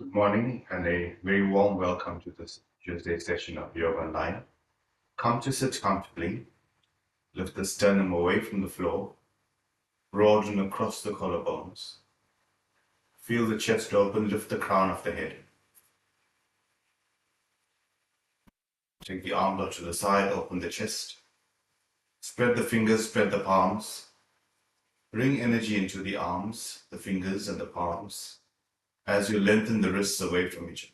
Good morning and a very warm welcome to this Tuesday session of Yoga Online. Come to sit comfortably, lift the sternum away from the floor, broaden across the collarbones. Feel the chest open, lift the crown of the head. Take the arms out to the side, open the chest. Spread the fingers, spread the palms. Bring energy into the arms, the fingers and the palms as you lengthen the wrists away from each other.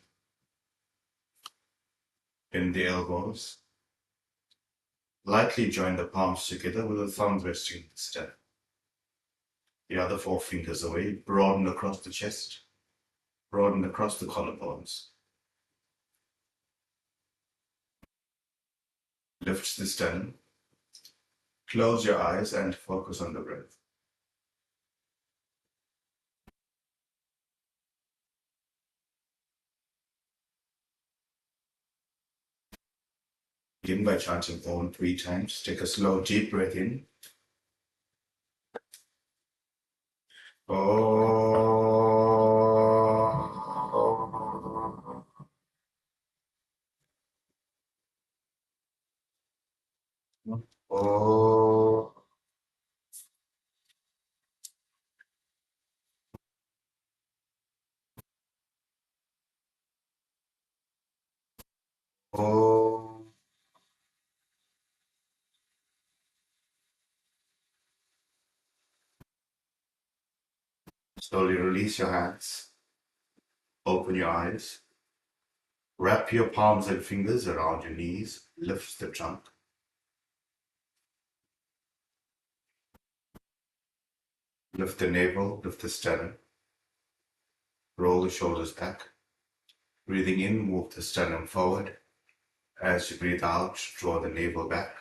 Bend the elbows. Lightly join the palms together with the thumbs resting in the sternum. The other four fingers away, broaden across the chest, broaden across the collarbones. Lift the sternum. Close your eyes and focus on the breath. Begin by chanting Om 3 times. Take a slow, deep breath in. Om. Om. Slowly release your hands. Open your eyes. Wrap your palms and fingers around your knees. Lift the trunk. Lift the navel, lift the sternum. Roll the shoulders back. Breathing in, move the sternum forward. As you breathe out, draw the navel back.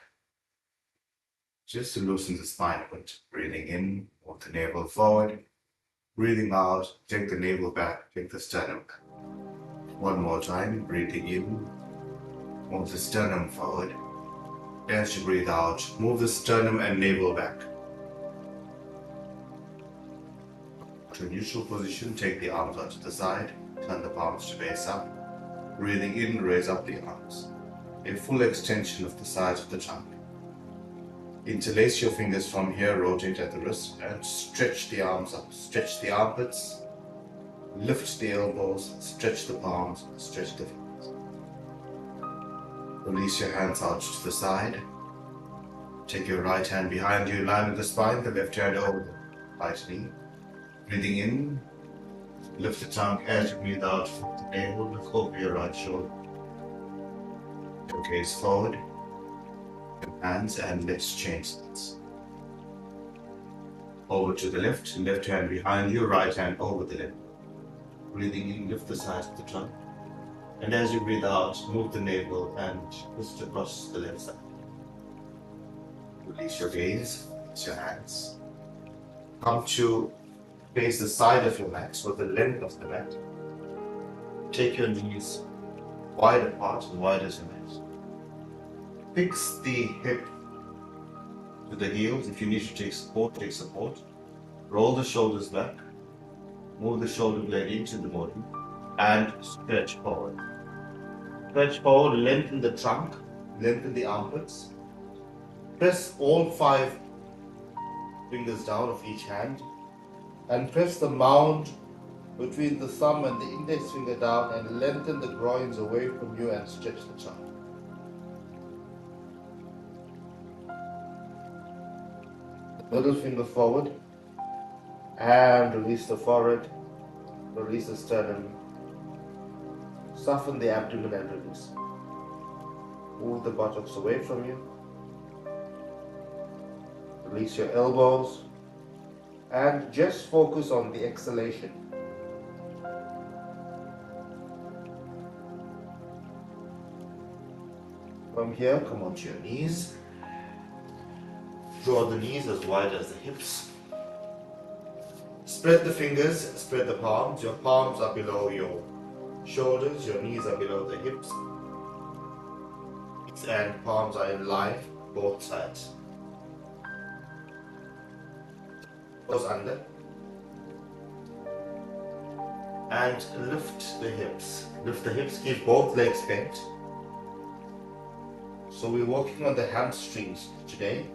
Just to loosen the spine a bit. Breathing in, move the navel forward. Breathing out, take the navel back, take the sternum back. One more time, breathing in, move the sternum forward. As you breathe out, move the sternum and navel back. To a neutral position, take the arms out to the side, turn the palms to face up. Breathing in, raise up the arms. A full extension of the sides of the trunk. Interlace your fingers from here, rotate at the wrist, and stretch the arms up. Stretch the armpits, lift the elbows, stretch the palms, stretch the fingers. Release your hands out to the side. Take your right hand behind you, line with the spine, the left hand over the right knee. Breathing in, lift the tongue as you breathe out, lift the navel, look over your right shoulder. Your gaze forward, your hands, and let's change sides. Over to the left hand behind you, right hand over the left. Breathing in, lift the sides of the trunk. And as you breathe out, move the navel and twist across the left side. Release your gaze, release your hands. Come to face the side of your mat, or the length of the mat. Take your knees wide apart and wide as your mat. Fix the hip to the heels. If you need to take support, take support. Roll the shoulders back. Move the shoulder blade into the body and stretch forward. Stretch forward, lengthen the trunk, lengthen the armpits. Press all 5 fingers down of each hand and press the mound between the thumb and the index finger down and lengthen the groins away from you and stretch the trunk. Middle finger forward and release the forehead, release the sternum, soften the abdomen and release. Move the buttocks away from you. Release your elbows and just focus on the exhalation. From here, come onto your knees. Draw the knees as wide as the hips. Spread the fingers, spread the palms. Your palms are below your shoulders, your knees are below the hips. And palms are in line, both sides. Goes under. and lift the hips. Lift the hips, keep both legs bent. So we're working on the hamstrings today.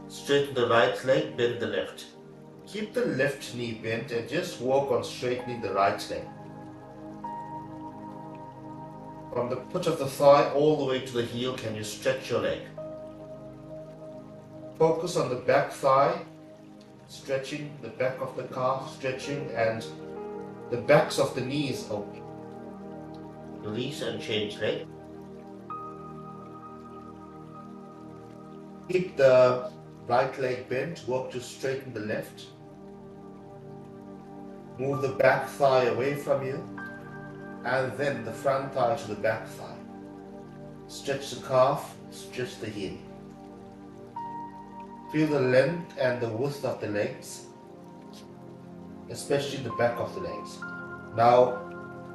Straighten the right leg, bend the left. Keep the left knee bent and just work on straightening the right leg. From the put of the thigh all the way to the heel, can you stretch your leg? Focus on the back thigh, stretching, the back of the calf stretching, and the backs of the knees open. Release and change leg. Keep the right leg bent, work to straighten the left. Move the back thigh away from you, and then the front thigh to the back thigh. Stretch the calf, stretch the heel. Feel the length and the width of the legs, especially the back of the legs. Now,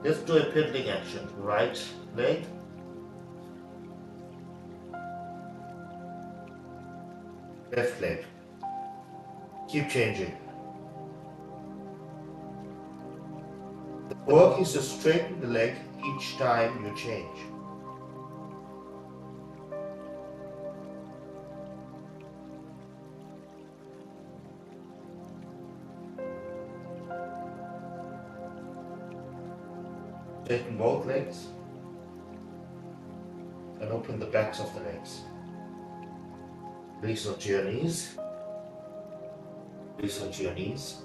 let's do a pedaling action. Right leg, left leg. Keep changing. The work is to straighten the leg each time you change. Straighten both legs and open the backs of the legs. Release onto your knees. Release onto your knees.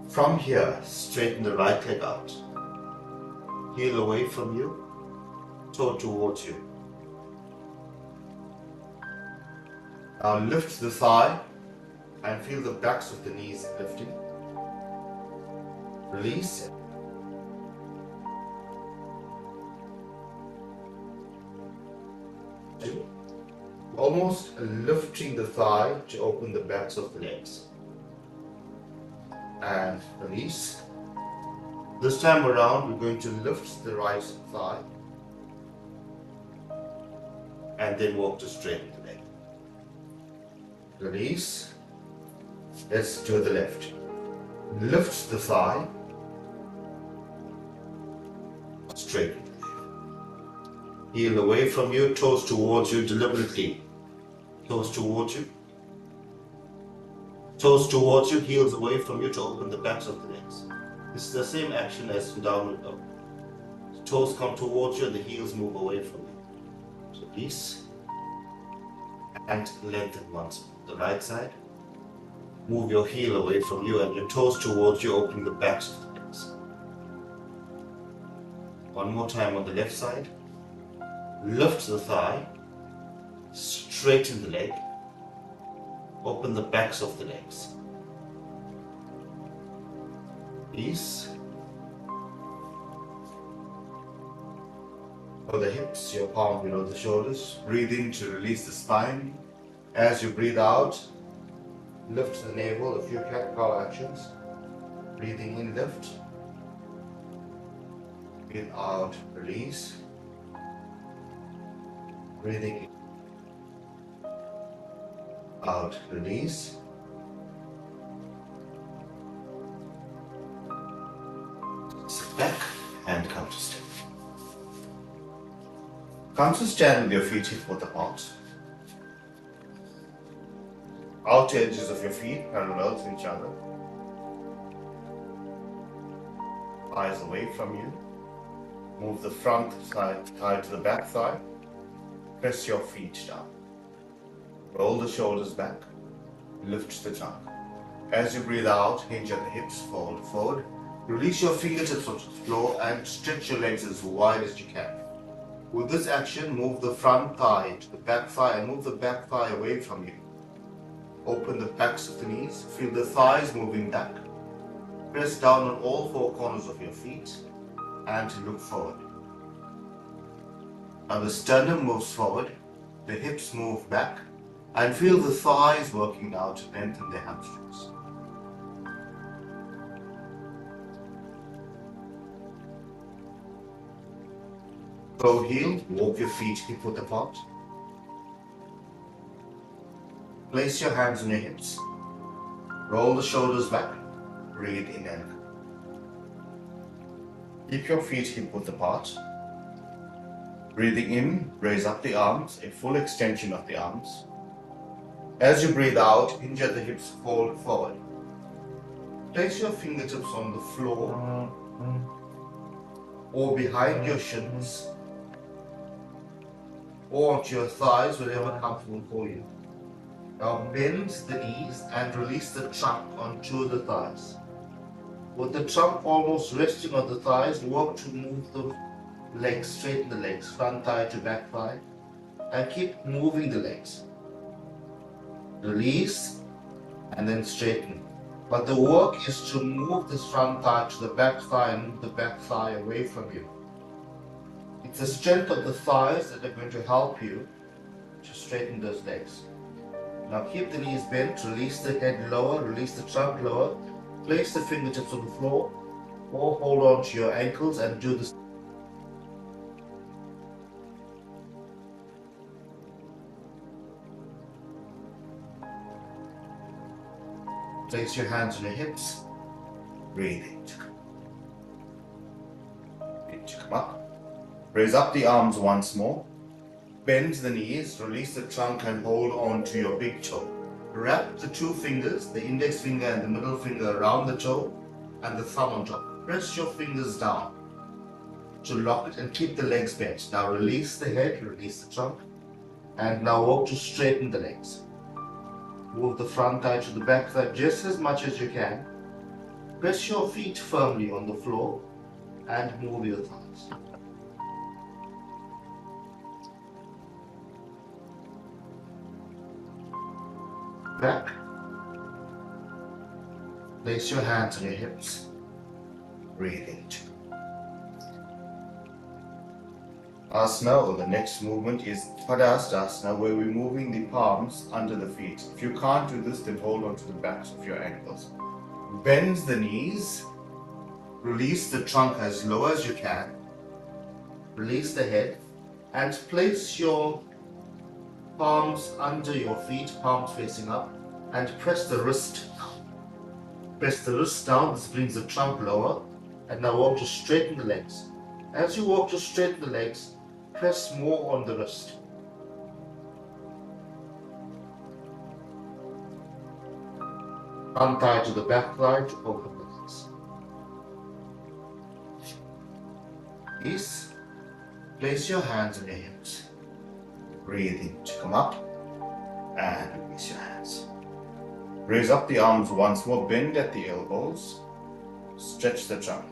From here, straighten the right leg out. Heel away from you, toe towards you. Now lift the thigh and feel the backs of the knees lifting. Release. Almost lifting the thigh to open the backs of the legs. And release. This time around, we're going to lift the right thigh and then walk to straighten the leg. Release. Let's do the left. Lift the thigh. Straighten. Heel away from you, toes towards you deliberately. Toes towards you. Toes towards you, heels away from you to open the backs of the legs. This is the same action as in downward dog. The toes come towards you and the heels move away from you. So release and lengthen once. The right side. Move your heel away from you and your toes towards you, opening the backs of the legs. One more time on the left side. Lift the thigh, straighten the leg, open the backs of the legs. Release. For the hips, your palm below the shoulders. Breathe in to release the spine. As you breathe out, lift the navel, a few cat-cow actions. Breathing in, lift. Breathe out, release. Breathing in, out, release. Sit back and come to stand. Come to stand with your feet hip-width apart. Outer edges of your feet parallel to each other. Eyes away from you. Move the front thigh to the back thigh. Press your feet down. Roll the shoulders back. Lift the tongue. As you breathe out, hinge at the hips, fold forward. Release your fingertips onto the floor and stretch your legs as wide as you can. With this action, move the front thigh to the back thigh and move the back thigh away from you. Open the backs of the knees. Feel the thighs moving back. Press down on all four corners of your feet and look forward. Now the sternum moves forward, the hips move back, and feel the thighs working now to lengthen the hamstrings. Go heel, walk your feet hip-width apart. Place your hands on your hips. Roll the shoulders back. Breathe in and out. Keep your feet hip width apart. Breathing in, raise up the arms, a full extension of the arms. As you breathe out, hinge at the hips, fold forward. Place your fingertips on the floor or behind your shins or onto your thighs, whatever comfortable for you. Now bend the knees and release the trunk onto the thighs. With the trunk almost resting on the thighs, work to move the legs, straighten the legs, front thigh to back thigh, and keep moving the legs. Release and then straighten. But the work is to move this front thigh to the back thigh and move the back thigh away from you. It's the strength of the thighs that are going to help you to straighten those legs. Now keep the knees bent, release the head lower, release the trunk lower, place the fingertips on the floor or hold on to your ankles and do this. Place your hands on your hips, breathe in. Come up. Raise up the arms once more. Bend the knees, release the trunk and hold on to your big toe. Wrap the two fingers, the index finger and the middle finger around the toe and the thumb on top. Press your fingers down to lock it and keep the legs bent. Now release the head, release the trunk, and now walk to straighten the legs. Move the front thigh to the back thigh just as much as you can. Press your feet firmly on the floor and move your thighs. Back. Place your hands on your hips. Breathe into. Asana, or the next movement, is Padasana, where we're moving the palms under the feet. If you can't do this, then hold on to the backs of your ankles. Bend the knees. Release the trunk as low as you can. Release the head and place your palms under your feet, palms facing up, and press the wrist down. Press the wrist down, this brings the trunk lower, and now walk to straighten the legs. As you walk to straighten the legs, press more on the wrist. Front thigh to the back thigh to open the legs. Please place your hands on your hips. Breathe in to come up and release your hands. Raise up the arms once more, bend at the elbows, stretch the trunk.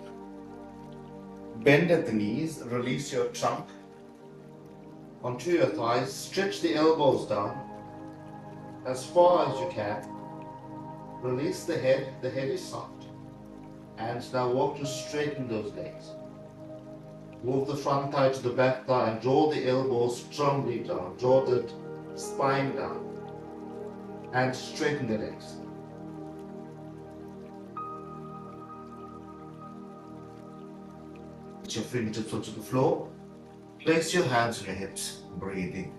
Bend at the knees, release your trunk onto your thighs, stretch the elbows down as far as you can. Release the head is soft. And now walk to straighten those legs. Move the front thigh to the back thigh and draw the elbows strongly down. Draw the spine down and straighten the legs. Put your fingertips onto the floor. Place your hands on your hips. Breathe in.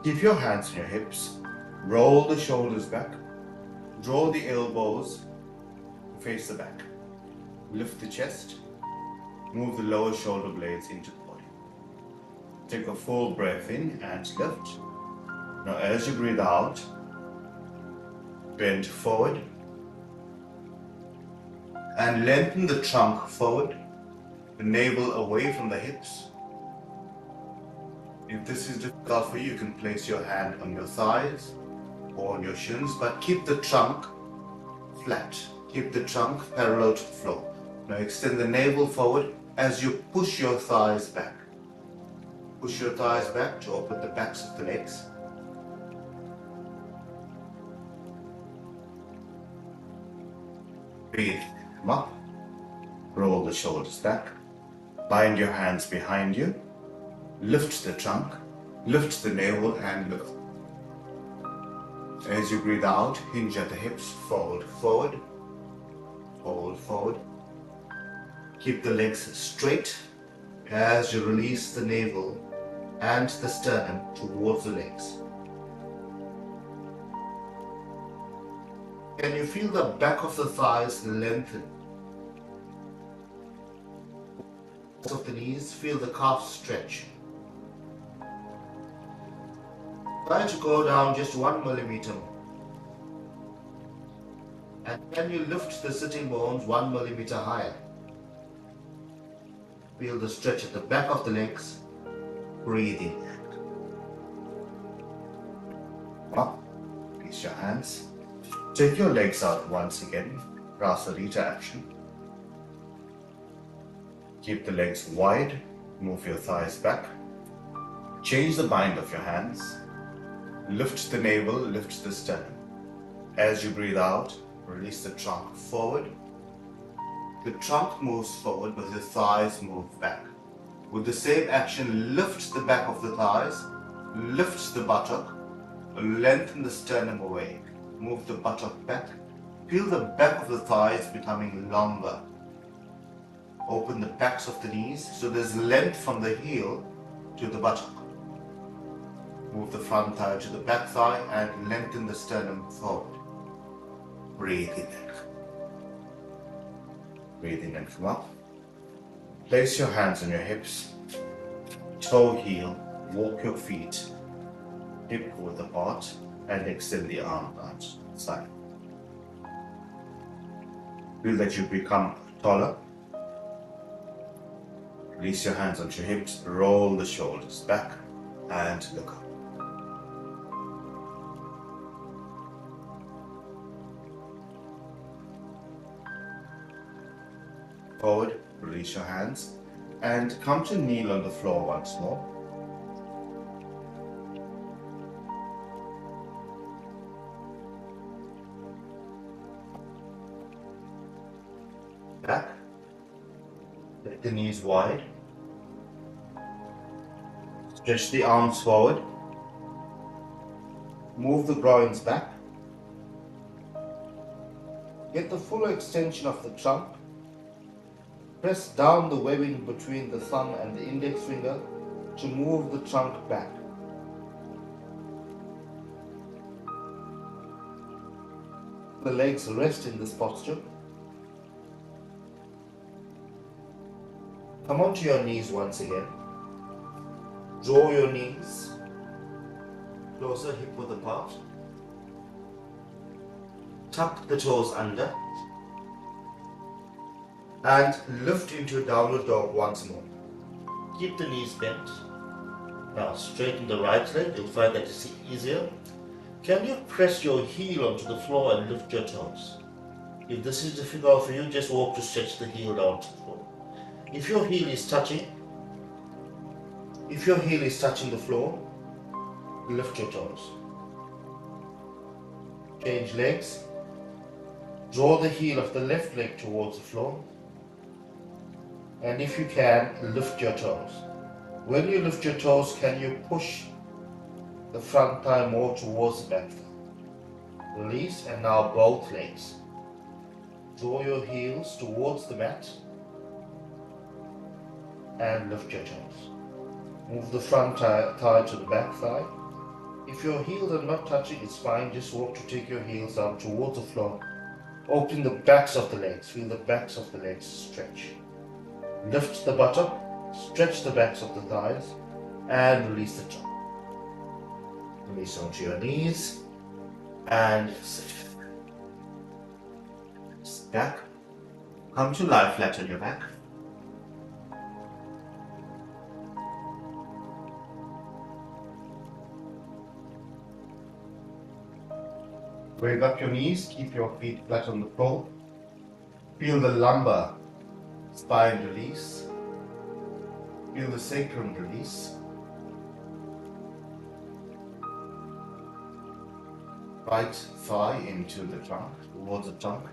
Keep your hands on your hips. Roll the shoulders back. Draw the elbows to face the back. Lift the chest. Move the lower shoulder blades into the body. Take a full breath in and lift. Now as you breathe out, bend forward and lengthen the trunk forward, the navel away from the hips. If this is difficult for you, you can place your hand on your thighs or on your shins, but keep the trunk flat. Keep the trunk parallel to the floor. Now extend the navel forward as you push your thighs back. Push your thighs back to open the backs of the legs. Breathe, come up. Roll the shoulders back. Bind your hands behind you. Lift the trunk. Lift the navel and lift. As you breathe out, hinge at the hips, fold forward. Fold forward. Keep the legs straight as you release the navel and the sternum towards the legs. Can you feel the back of the thighs lengthen? of the knees, feel the calves stretch. Try to go down just 1 millimeter. And can you lift the sitting bones 1 millimeter higher? Feel the stretch at the back of the legs. Breathing. Up. Release your hands. Take your legs out once again. Prasarita action. Keep the legs wide. Move your thighs back. Change the bind of your hands. Lift the navel, lift the sternum. As you breathe out, release the trunk forward. The trunk moves forward, but the thighs move back. With the same action, lift the back of the thighs, lift the buttock, lengthen the sternum away. Move the buttock back. Feel the back of the thighs becoming longer. Open the backs of the knees so there's length from the heel to the buttock. Move the front thigh to the back thigh and lengthen the sternum forward. Breathe in. Breathe in and come up. Place your hands on your hips. Toe heel. Walk your feet hip width apart and extend the arm outside. Feel that you become taller. Release your hands onto your hips. Roll the shoulders back and look up. Forward, release your hands and come to kneel on the floor once more. Back, let the knees wide. Stretch the arms forward. Move the groins back. Get the full extension of the trunk. Press down the webbing between the thumb and the index finger to move the trunk back. The legs rest in this posture. Come onto your knees once again. Draw your knees closer, hip width apart. Tuck the toes under. And lift into downward dog once more. Keep the knees bent. Now straighten the right leg, you'll find that it's easier. Can you press your heel onto the floor and lift your toes? If this is difficult for you, just walk to stretch the heel down to the floor. If your heel is touching the floor, lift your toes. Change legs. Draw the heel of the left leg towards the floor. And if you can, lift your toes. When you lift your toes, can you push the front thigh more towards the back thigh? Release, and now both legs. Draw your heels towards the mat and lift your toes. Move the front thigh to the back thigh. If your heels are not touching, it's fine. Just walk to take your heels down towards the floor. Open the backs of the legs. Feel the backs of the legs stretch. Lift the buttock, stretch the backs of the thighs, and release the trunk. Release onto your knees, and sit. Back. Come to lie flat on your back. Bring up your knees, keep your feet flat on the floor. Feel the lumbar spine release. Feel the sacrum release. Right thigh into the trunk, towards the trunk.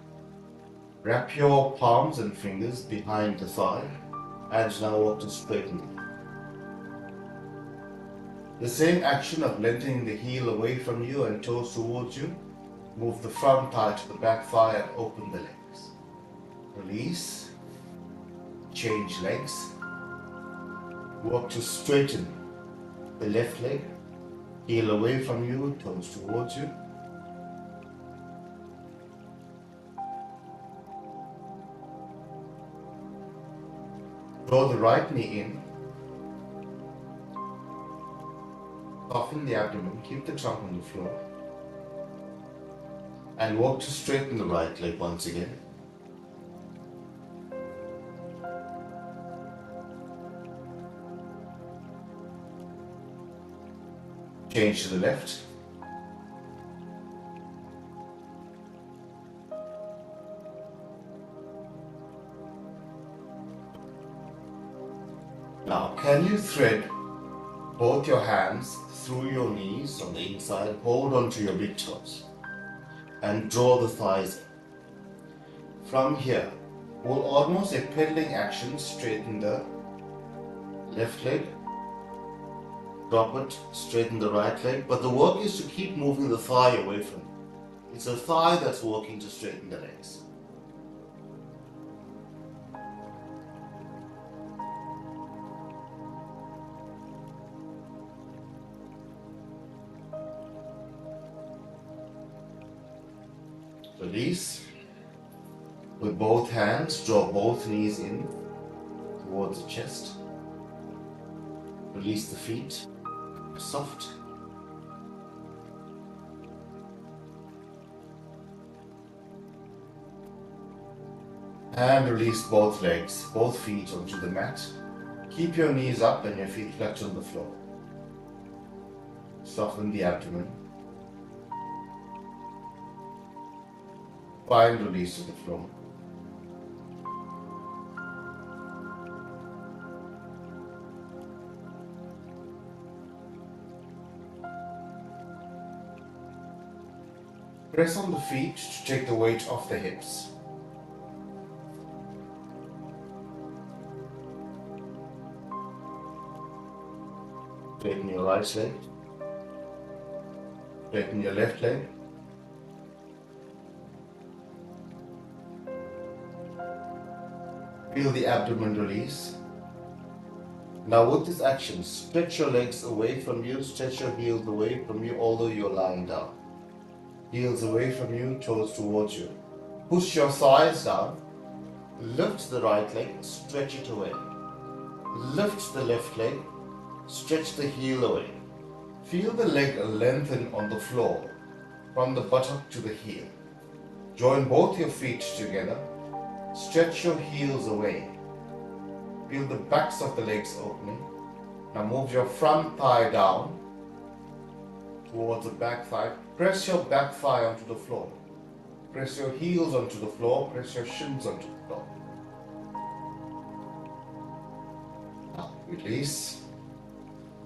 Wrap your palms and fingers behind the thigh and now walk to straighten. The same action of lengthening the heel away from you and toes towards you. Move the front thigh to the back thigh and open the legs. Release. Change legs. Walk to straighten the left leg. Heel away from you, toes towards you. Draw the right knee in. Soften the abdomen. Keep the trunk on the floor. And walk to straighten the right leg once again. Change to the left. Now, can you thread both your hands through your knees on the inside, hold onto your big toes, and draw the thighs in. From here, we'll almost a pedaling action, straighten the left leg, drop it, straighten the right leg, but the work is to keep moving the thigh away from you. It's the thigh that's working to straighten the legs. Release. With both hands, draw both knees in towards the chest. Release the feet. Soft. And release both legs, both feet onto the mat. Keep your knees up and your feet flat on the floor. Soften the abdomen. Find release to the floor. Press on the feet to take the weight off the hips. Straighten your right leg. Straighten your left leg. Feel the abdomen release. Now with this action, stretch your legs away from you, stretch your heels away from you, although you're lying down. Heels away from you, toes towards you. Push your thighs down. Lift the right leg, stretch it away. Lift the left leg, stretch the heel away. Feel the leg lengthen on the floor from the buttock to the heel. Join both your feet together. Stretch your heels away. Feel the backs of the legs opening. Now move your front thigh down towards the back thigh. Press your back thigh onto the floor. Press your heels onto the floor. Press your shins onto the floor. Now release.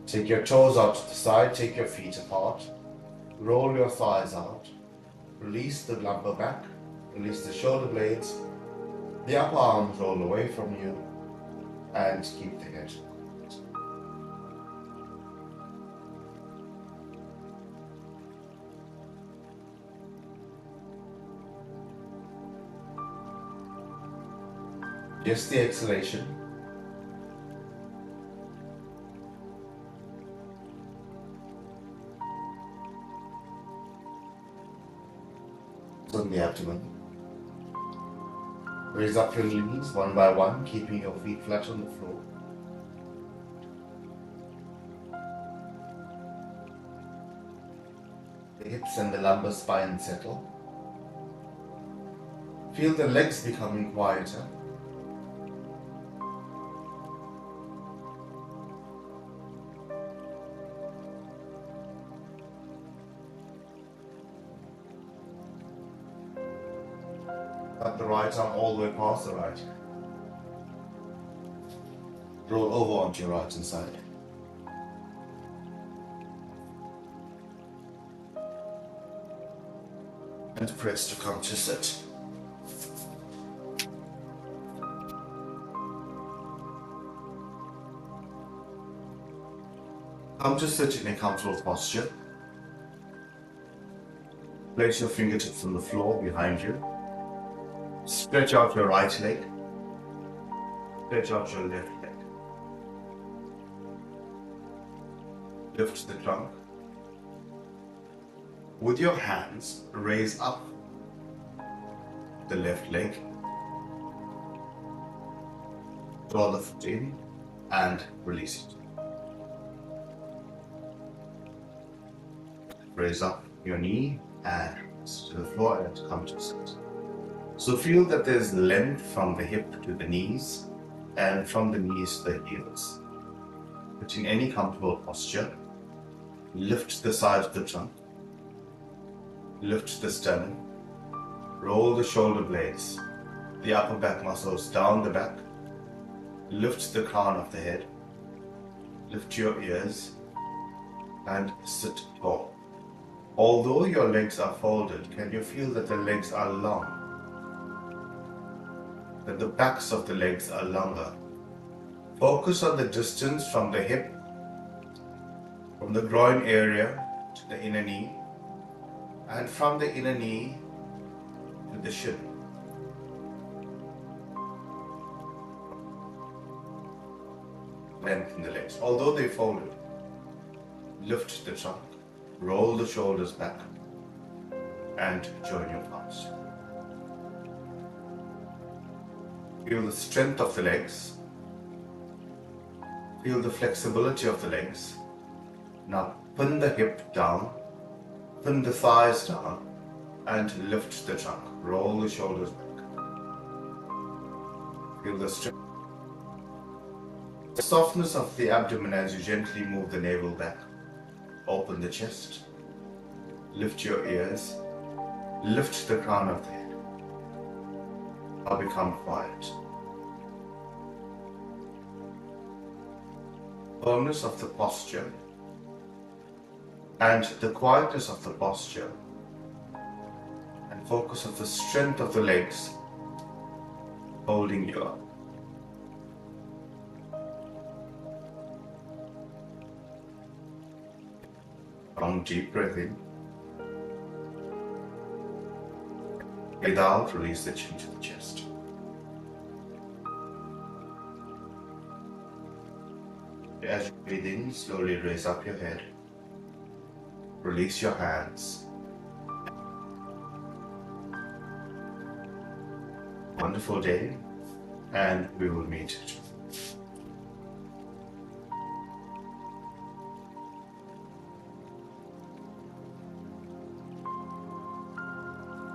Take your toes out to the side. Take your feet apart. Roll your thighs out. Release the lumbar back. Release the shoulder blades. The upper arms roll away from you and keep the head. Just the exhalation. On the abdomen. Raise up your knees one by one, keeping your feet flat on the floor. The hips and the lumbar spine settle. Feel the legs becoming quieter. Cut the right arm all the way past the right. Roll over onto your right hand side. And press to come to sit. Come to sit in a comfortable posture. Place your fingertips on the floor behind you. Stretch out your right leg. Stretch out your left leg. Lift the trunk. With your hands, raise up the left leg. Draw the foot in and release it. Raise up your knee and release to the floor and come to sit. So feel that there's length from the hip to the knees and from the knees to the heels. Put in any comfortable posture. Lift the side of the trunk. Lift the sternum. Roll the shoulder blades, the upper back muscles down the back. Lift the crown of the head. Lift your ears and sit tall. Although your legs are folded, can you feel that the legs are long? That the backs of the legs are longer. Focus on the distance from the hip, from the groin area to the inner knee, and from the inner knee to the shin. Lengthen the legs. Although they folded, lift the trunk, roll the shoulders back, and join your palms. Feel the strength of the legs. Feel the flexibility of the legs. Now pin the hip down, pin the thighs down, and lift the trunk. Roll the shoulders back. Feel the strength. The softness of the abdomen as you gently move the navel back. Open the chest. Lift your ears. Lift the crown of the head. Now become quiet. Firmness of the posture and the quietness of the posture and focus of the strength of the legs holding you up. Long deep breath in. Breathe out, release the chin to the chest. As you breathe in, slowly raise up your head. Release your hands. Wonderful day, and we will meet